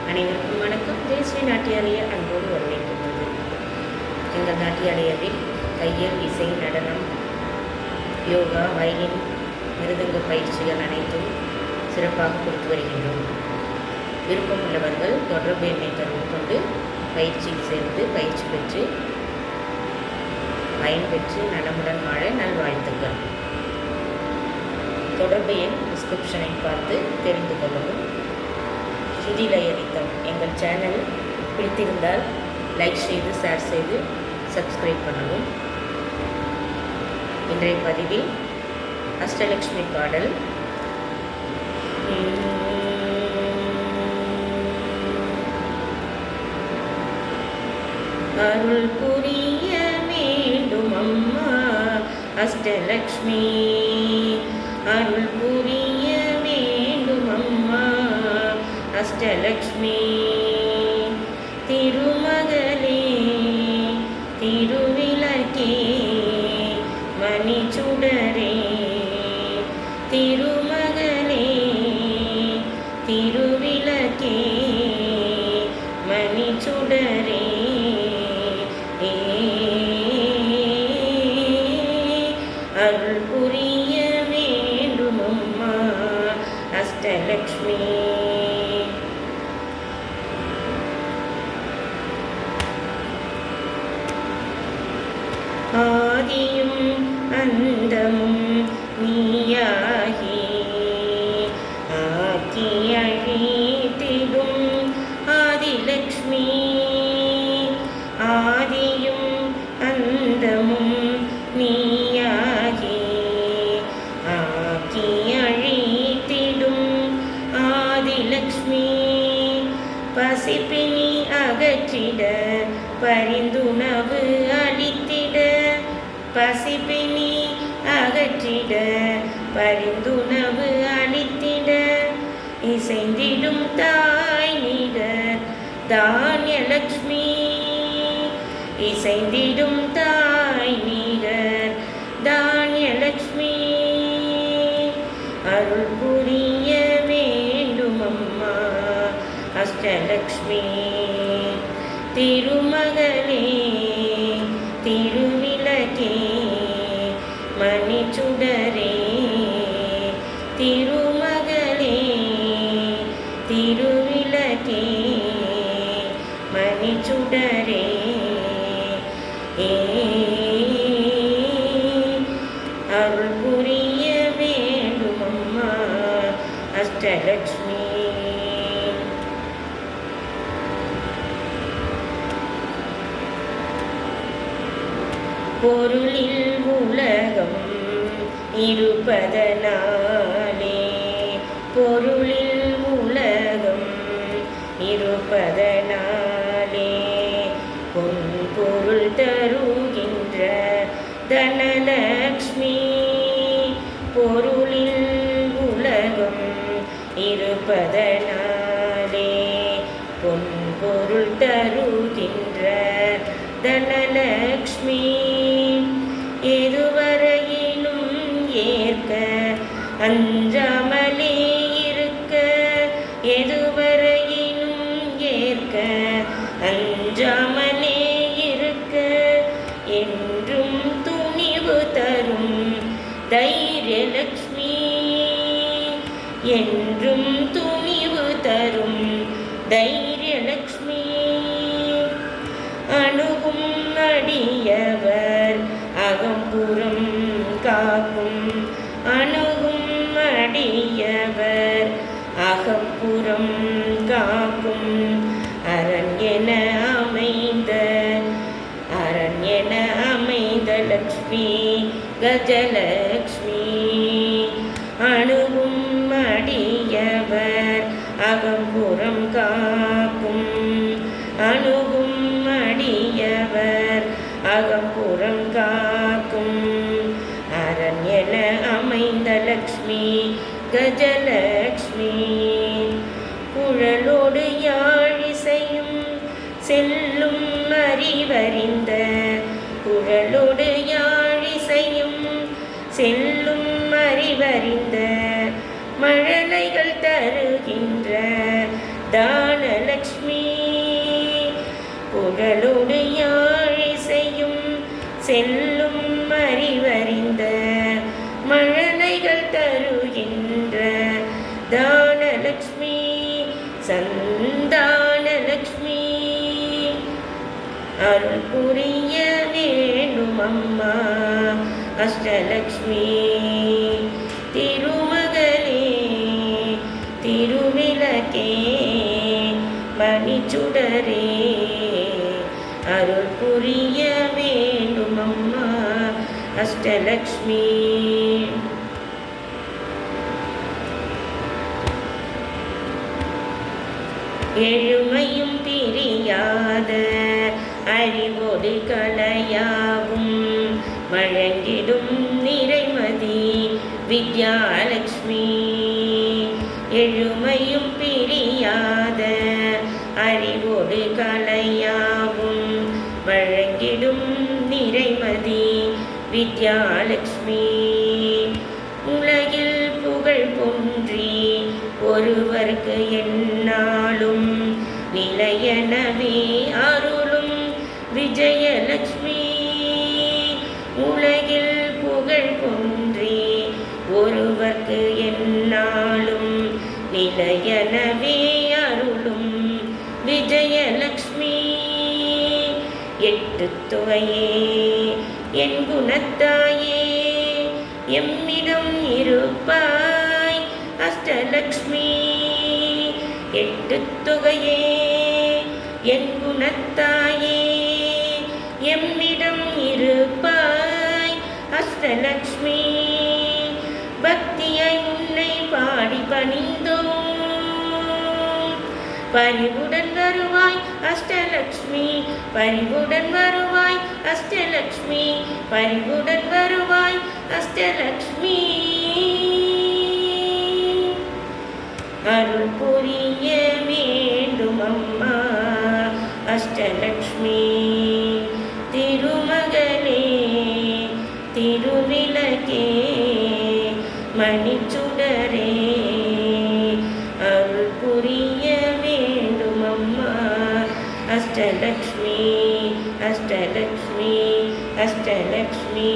அனைவருக்கும் வணக்கம். தேசிய நாட்டியாலய அன்போடு வரவேற்கின்றது. எங்கள் நாட்டியாலயத்தில் தையல், இசை, நடனம், யோகா, வயலின், மிருதங்க பயிற்சிகள் அனைத்தும் சிறப்பாக கொடுத்து வருகின்றோம். விருப்பம் உள்ளவர்கள் தொடர்பு எண்ணை தொடர்பு கொண்டு பயிற்சியில் சேர்ந்து பயிற்சி பெற்று பயன்பெற்று நலமுடன் வாழ நல்வாழ்த்துக்கள். தொடர்பு எண் டிஸ்கிரிப்ஷனை பார்த்து தெரிந்து கொள்ளவும். ஸ்ருதி லயரித்தம் எங்கள் சேனல் பிடித்திருந்தால் லைக் செய்து, ஷேர் செய்து, சப்ஸ்கிரைப் பண்ணவும். இன்றைய பதிவில் அஷ்டலக்ஷ்மி பாடல். அருள் புரிய வேண்டும் அம்மா அஷ்டலக்ஷ்மி, அருள் புரிய வேண்டும் அம்மா அஷ்டலக்ஷ்மி. திருமகளே, திருவிளக்கே, மணிச்சுடரே, திருமகளே, திருவிளக்கே, மணிச்சுடரே, அருள் புரிய வேண்டும் அம்மா அஷ்டலக்ஷ்மி. ஆதியும் அந்தமும் நீயாகி ஆக்கி அழித்திடும் ஆதிலக்ஷ்மி. ஆதியும் அந்தமும் நீயாகி ஆக்கி அழித்திடும் ஆதிலக்ஷ்மி. பசிப்பினி அகற்றிட பரிந்துணவு அளித்திட, பசிப்பினி அகற்றிட பரிந்துணவு அளித்திட, இசைந்திடும் தாய் நிகர் தானியலக்ஷ்மி. இசைந்திடும் தாய் நிகர் தானியலக்ஷ்மி. அருள் புரிய வேண்டும் அம்மா அஷ்டலக்ஷ்மி. திருமகளே, திருவிளக்கே, மணிச்சுடரே, திருமகளே, திருவிளக்கே, மணிச்சுடரே, அருள் புரிய வேண்டும் அம்மா அஷ்டலக்ஷ்மி. பொருளில் உலகம் இருப்பதனாலே, பொருளில் உலகம் இருப்பதனாலே, பொன்பொருள் தருகின்ற தனலக்ஷ்மி. பொருளில் உலகம் இருப்பதனாலே, பொன்பொருள் தருகின்ற தனலக்ஷ்மி. எதுவரையிலும் ஏற்க அஞ்சாமலே இருக்க, எதுவரையிலும் ஏற்க அஞ்சாமலே இருக்க, என்றும் துணிவு தரும் தைரியலக்ஷ்மி. என்றும் துணிவு தரும் தைரியலக்ஷ்மி. அணுகும் அடியவர் அகம்புறம் காக்கும், அணுகும் அடியவர் அகம்புறம் காக்கும், அரண் என அமைந்த, அரண் என அமைந்த லக்ஷ்மி கஜலக்ஷ்மி. அணுகும் அடியவர் அகம்புறம் காக்கும், அணுகும் அடியவர் அகம்புறம் காக்கும், அரண் என அமைந்த லக்ஷ்மி கஜலக்ஷ்மி. குழலோடு யாழிசையும் செல்லும் அறிவறிந்த, குழலோடு யாழிசையும் செல்லும் அறிவறிந்த, மழலைகள் தருகின்ற தானலக்ஷ்மி. புகழோடு யாழிசையும் செல்லும் அறிவறிந்த மழலைகள் தருகின்ற தானலக்ஷ்மி சந்தானலக்ஷ்மி அருள் புரிய வேணும் அம்மா அஷ்டலக்ஷ்மி திருமகளே திருவிளக்கே மணிச்சுடரே அருள் புரிய வேண்டும் அம்மா அஷ்டலக்ஷ்மி. எழுமையும் பிரியாத அறிவோடு கலையாவும் வழங்கிடும் நிறைமதி வித்யாலக்ஷ்மி. எழுமையும் பிரியாத அறிவோடு கலையாவும் வழங்கிடும் நிறைமதி வித்யாலக்ஷ்மி. உலகில் புகழ் பொன்றி ஒருவருக்கு என்னாலும் நிலையனவே அருளும் விஜயலக்ஷ்மி. உலகில் புகழ் பொன்றி ஒருவர்க்கு என்னாலும் நிலையனவே அருளும் விஜயலக்ஷ்மி. எட்டு தொகையே என் குணத்தாயே எம்மிடம் இருப்பாய் அஷ்டலக்ஷ்மி. எட்டு தொகையே என் குணத்தாயே எம்மிடம் இருப்பாய் அஷ்டலக்ஷ்மி. பக்தியாய் உன்னை பாடி பணிந்தோம் பரிவுடன் வருவாய் அஷ்டலக்ஷ்மி. பரிவுடன் வருவாய் அஷ்டலக்ஷ்மி. பரிவுடன் வருவாய் அஷ்டலக்ஷ்மி. அருள் புரிய வேண்டும் அம்மா அஷ்டலக்ஷ்மி. திருமகளே திருவிளக்கே மணிச்சுடரே அருள் புரிய வேண்டும் அம்மா அஷ்டலக்ஷ்மி அஷ்டலக்ஷ்மி அஷ்டலக்ஷ்மி.